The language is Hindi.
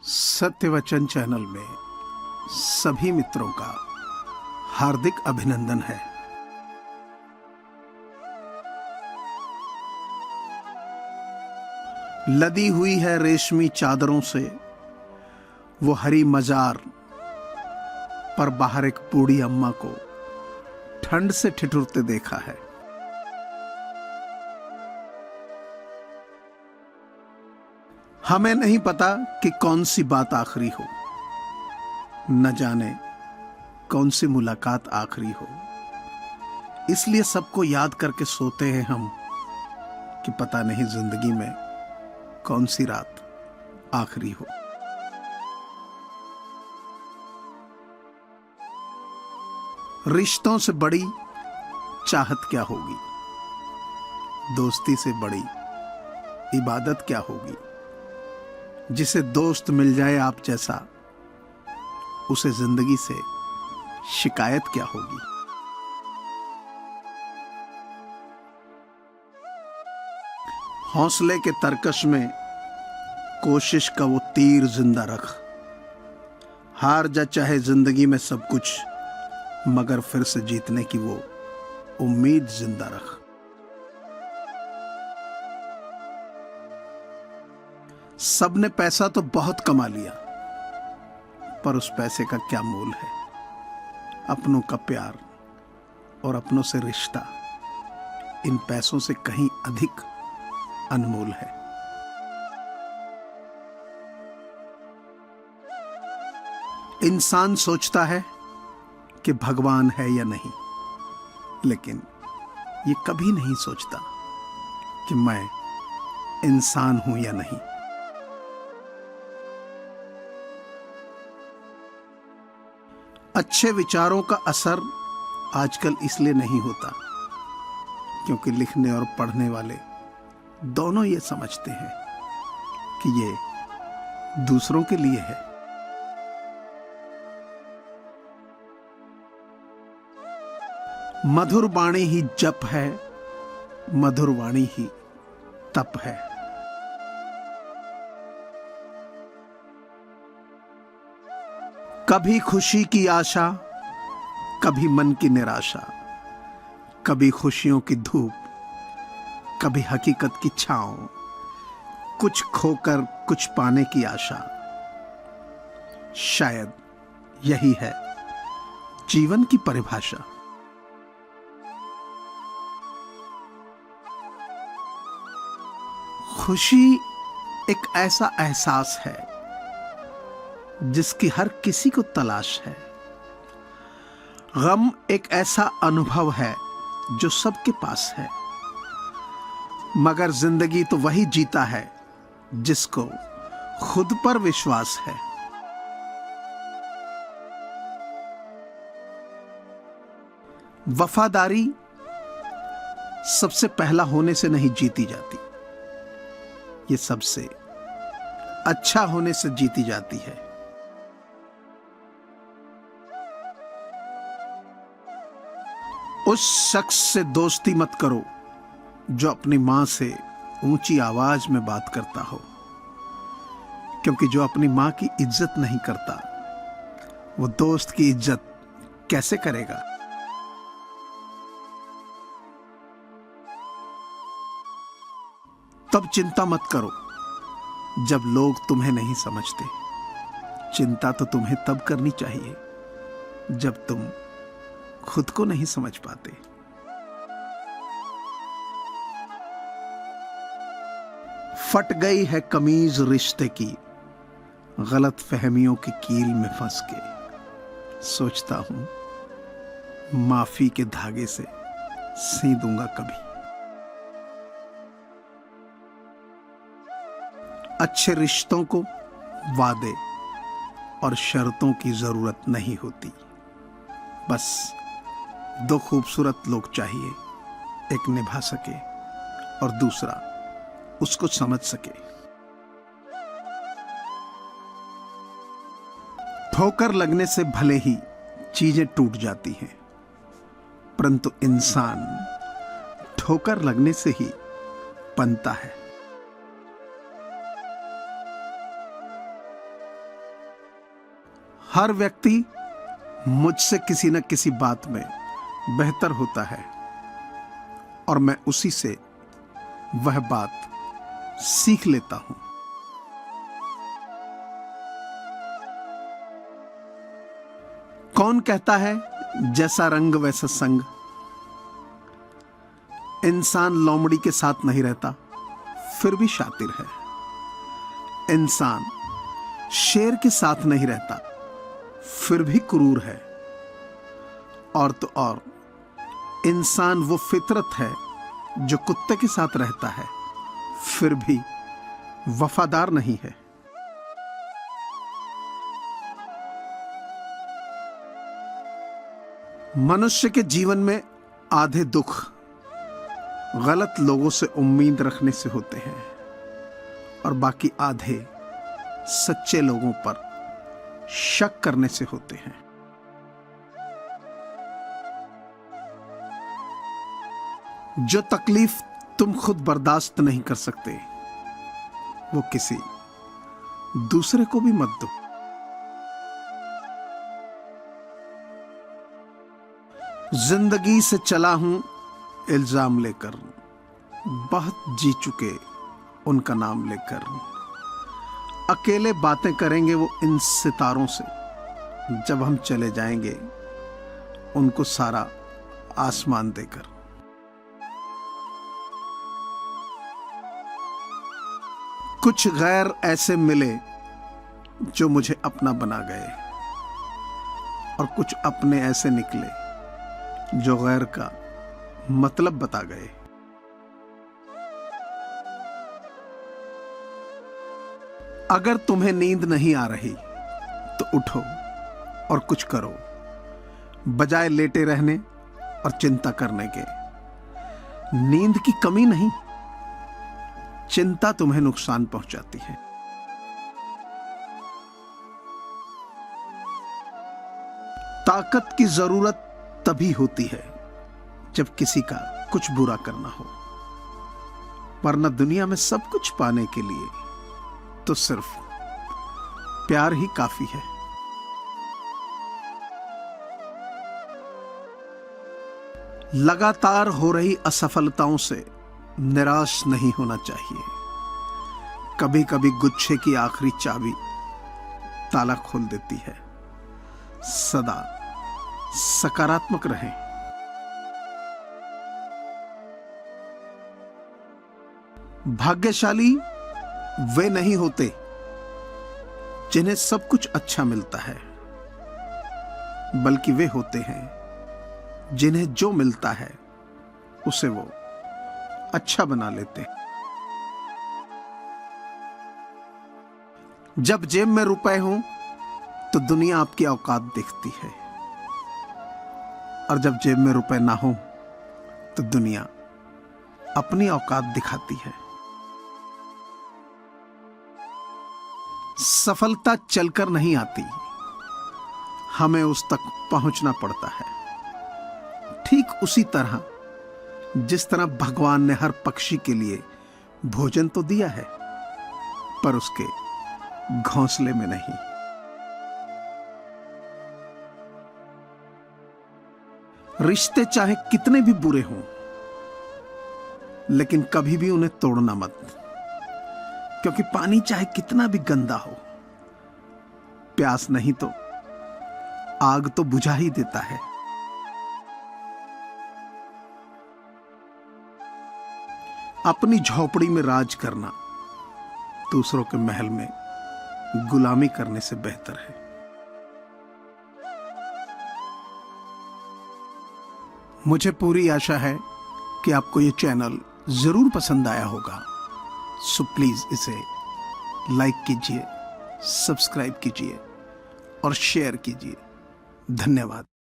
सत्यवचन चैनल में सभी मित्रों का हार्दिक अभिनंदन है। लदी हुई है रेशमी चादरों से वो हरी मजार, पर बाहर एक बूढ़ी अम्मा को ठंड से ठिठुरते देखा है। हमें नहीं पता कि कौन सी बात आखिरी हो, न जाने कौन सी मुलाकात आखिरी हो। इसलिए सबको याद करके सोते हैं हम कि पता नहीं जिंदगी में कौन सी रात आखिरी हो। रिश्तों से बड़ी चाहत क्या होगी, दोस्ती से बड़ी इबादत क्या होगी। जिसे दोस्त मिल जाए आप जैसा, उसे जिंदगी से शिकायत क्या होगी। हौसले के तरकश में कोशिश का वो तीर जिंदा रख। हार जा चाहे जिंदगी में सब कुछ, मगर फिर से जीतने की वो उम्मीद जिंदा रख। सबने पैसा तो बहुत कमा लिया, पर उस पैसे का क्या मोल है। अपनों का प्यार और अपनों से रिश्ता इन पैसों से कहीं अधिक अनमोल है। इंसान सोचता है कि भगवान है या नहीं, लेकिन ये कभी नहीं सोचता कि मैं इंसान हूं या नहीं। अच्छे विचारों का असर आजकल इसलिए नहीं होता क्योंकि लिखने और पढ़ने वाले दोनों ये समझते हैं कि ये दूसरों के लिए है। मधुर वाणी ही जप है, मधुर वाणी ही तप है। कभी खुशी की आशा, कभी मन की निराशा, कभी खुशियों की धूप, कभी हकीकत की छांव, कुछ खोकर कुछ पाने की आशा। शायद यही है जीवन की परिभाषा। खुशी एक ऐसा एहसास है जिसकी हर किसी को तलाश है। गम एक ऐसा अनुभव है जो सबके पास है, मगर जिंदगी तो वही जीता है जिसको खुद पर विश्वास है। वफादारी सबसे पहला होने से नहीं जीती जाती, ये सबसे अच्छा होने से जीती जाती है। उस शख्स से दोस्ती मत करो जो अपनी मां से ऊंची आवाज में बात करता हो, क्योंकि जो अपनी मां की इज्जत नहीं करता वो दोस्त की इज्जत कैसे करेगा। तब चिंता मत करो जब लोग तुम्हें नहीं समझते। चिंता तो तुम्हें तब करनी चाहिए जब तुम खुद को नहीं समझ पाते। फट गई है कमीज रिश्ते की, गलत फहमियों की कील में फंस के। सोचता हूं माफी के धागे से सी दूंगा कभी। अच्छे रिश्तों को वादे और शर्तों की जरूरत नहीं होती। बस दो खूबसूरत लोग चाहिए, एक निभा सके और दूसरा उसको समझ सके। ठोकर लगने से भले ही चीजें टूट जाती हैं, परंतु इंसान ठोकर लगने से ही बनता है। हर व्यक्ति मुझसे किसी न किसी बात में बेहतर होता है और मैं उसी से वह बात सीख लेता हूं। कौन कहता है जैसा रंग वैसा संग? इंसान लोमड़ी के साथ नहीं रहता फिर भी शातिर है। इंसान शेर के साथ नहीं रहता फिर भी क्रूर है। और तो और इंसान वो फितरत है जो कुत्ते के साथ रहता है फिर भी वफादार नहीं है। मनुष्य के जीवन में आधे दुख गलत लोगों से उम्मीद रखने से होते हैं और बाकी आधे सच्चे लोगों पर शक करने से होते हैं। जो तकलीफ तुम खुद बर्दाश्त नहीं कर सकते वो किसी दूसरे को भी मत दो। जिंदगी से चला हूं इल्जाम लेकर, बहुत जी चुके उनका नाम लेकर। अकेले बातें करेंगे वो इन सितारों से, जब हम चले जाएंगे उनको सारा आसमान देकर। कुछ गैर ऐसे मिले जो मुझे अपना बना गए और कुछ अपने ऐसे निकले जो गैर का मतलब बता गए। अगर तुम्हें नींद नहीं आ रही तो उठो और कुछ करो, बजाय लेटे रहने और चिंता करने के। नींद की कमी नहीं, चिंता तुम्हें नुकसान पहुंचाती है। ताकत की जरूरत तभी होती है जब किसी का कुछ बुरा करना हो, वरना दुनिया में सब कुछ पाने के लिए तो सिर्फ प्यार ही काफी है। लगातार हो रही असफलताओं से निराश नहीं होना चाहिए। कभी कभी गुच्छे की आखिरी चाबी ताला खोल देती है। सदा सकारात्मक रहें। भाग्यशाली वे नहीं होते जिन्हें सब कुछ अच्छा मिलता है, बल्कि वे होते हैं जिन्हें जो मिलता है उसे वो अच्छा बना लेते हैं। जब जेब में रुपए हों तो दुनिया आपकी औकात देखती है, और जब जेब में रुपए ना हो तो दुनिया अपनी औकात दिखाती है। सफलता चलकर नहीं आती, हमें उस तक पहुंचना पड़ता है। ठीक उसी तरह जिस तरह भगवान ने हर पक्षी के लिए भोजन तो दिया है, पर उसके घोंसले में नहीं। रिश्ते चाहे कितने भी बुरे हों, लेकिन कभी भी उन्हें तोड़ना मत, क्योंकि पानी चाहे कितना भी गंदा हो, प्यास नहीं तो आग तो बुझा ही देता है। अपनी झोपड़ी में राज करना दूसरों के महल में गुलामी करने से बेहतर है। मुझे पूरी आशा है कि आपको ये चैनल जरूर पसंद आया होगा। सो प्लीज इसे लाइक कीजिए, सब्सक्राइब कीजिए और शेयर कीजिए। धन्यवाद।